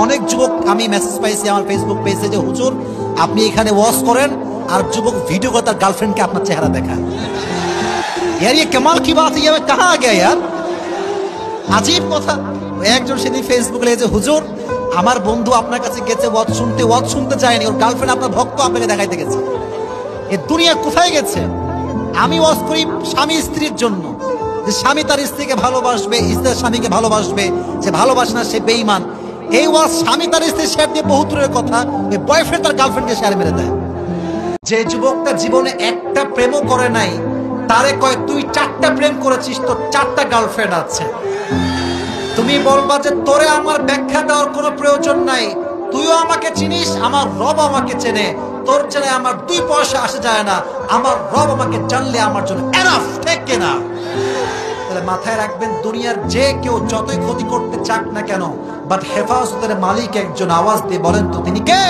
অনেক যুবক আমি মেসেজ পাইছি আমার ফেসবুক পেজে যে হুজুর আপনি এখানে ওয়াজ করেন আর যুবক ভিডিও করে তার গার্লফ্রেন্ডকে আপনার চেহারা দেখায়। यार ये कमाल की बात है, ये कहाँ आ गया यार, আজীব কথা। একজন সেদিন ফেসবুকে লিখেছে হুজুর আমার বন্ধু আপনার কাছে গেছে ওয়াজ শুনতে যায়নি, ওর গার্লফ্রেন্ড আপনার ভক্ত আপনাকে দেখাইতে গেছে। এ দুনিয়া কোথায় গেছে? আমি ওয়াজ করি স্বামী স্ত্রীর জন্য, যে স্বামী তার স্ত্রীকে ভালোবাসবে, স্ত্রী স্বামীকে ভালোবাসবে, যে ভালোবাসে না সে বেঈমান। এই ওয়াজ স্বামী তার স্ত্রী শেয়ার দিয়ে বহু দূরের কথা, ওই বয়ফ্রেন্ড তার গার্লফ্রেন্ডকে শেয়ার মেরে দেয়। যে যুবকটা জীবনে একটা প্রেমও করে নাই তারে কয় তুই 4টা প্রেম করেছিস, তোর 4টা গার্লফ্রেন্ড আছে। তুমি বলবা যে তোরে আমার ব্যাখ্যা দেওয়ার কোনো প্রয়োজন নাই, তুইও আমাকে চিনিস, আমার রব আমাকে চেনে, তোর জেনে আমার 2 পয়সা আসে যায় না, আমার রব আমাকে জানলে আমার জন্য এনাফ, ঠিক কিনা? তাহলে মাথায় রাখবেন দুনিয়ার যে কেউ যতই ক্ষতি করতে চাক না কেন, বাট হেফাজতের মালিক একজন, আওয়াজ দিয়ে বলেন তো তিনি কে?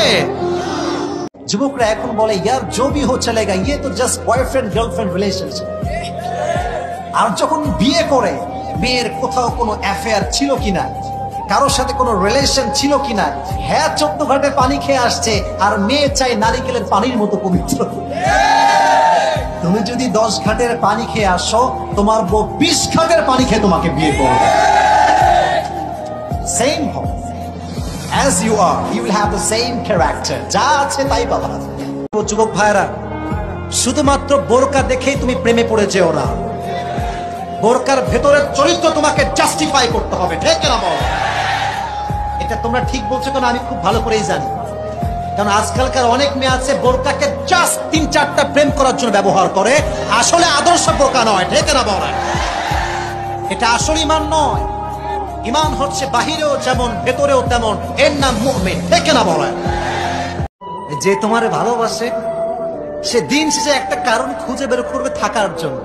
যুবকরা এখন বলে ইয়ার जो भी हो चलेगा, ये तो जस्ट बॉयफ्रेंड गर्लफ्रेंड रिलेशनशिप। আর যখন বিয়ে করে মেয়ের কোথাও কোনো অ্যাফেয়ার ছিল কিনা, কারোর সাথে কোনো রিলেশন ছিল কিনা, হ্যাঁ 14 ঘাটে পানি খেয়ে আসছে আর মেয়ে চাই নারিকেলের পানির মতো পবিত্র। তুমি যদি 10 ঘাটের পানি খেয়ে আসো, তোমার বউ 20 ঘাটের পানি খেয়ে তোমাকে বিয়ে করবে। সেম হবে। As you are, you will have the same character. যা আছে তাই পাবা। যুবক ভাইরা, শুধুমাত্র বোরকা দেখেই তুমি প্রেমে পড়ে যেও না। বোরকার ভেতরের চরিত্র তোমাকে জাস্টিফাই করতে হবে, ঠিক না বল? এটা তোমরা ঠিক বলছো কেন আমি খুব ভালো করেই জানি, কারণ আজকালকার অনেক মেয়ে আছে বোরকাকে জাস্ট 3-4টা প্রেম করার জন্য ব্যবহার করে, আসলে আদর্শ বোরকা নয়, ঠিক না বল? এটা আসলে ঈমান নয়। ঈমান হচ্ছে বাহিরেও যেমন ভেতরেও তেমন, এর নাম মুমিন, ঠিক না বলেন? যে তোমারে ভালোবাসে সে দিন শেষে একটা কারণ খুঁজে বের করবে থাকার জন্য,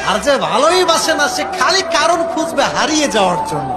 আর যে ভালোই বাসে না সে খালি কারণ খুঁজবে হারিয়ে যাওয়ার জন্য।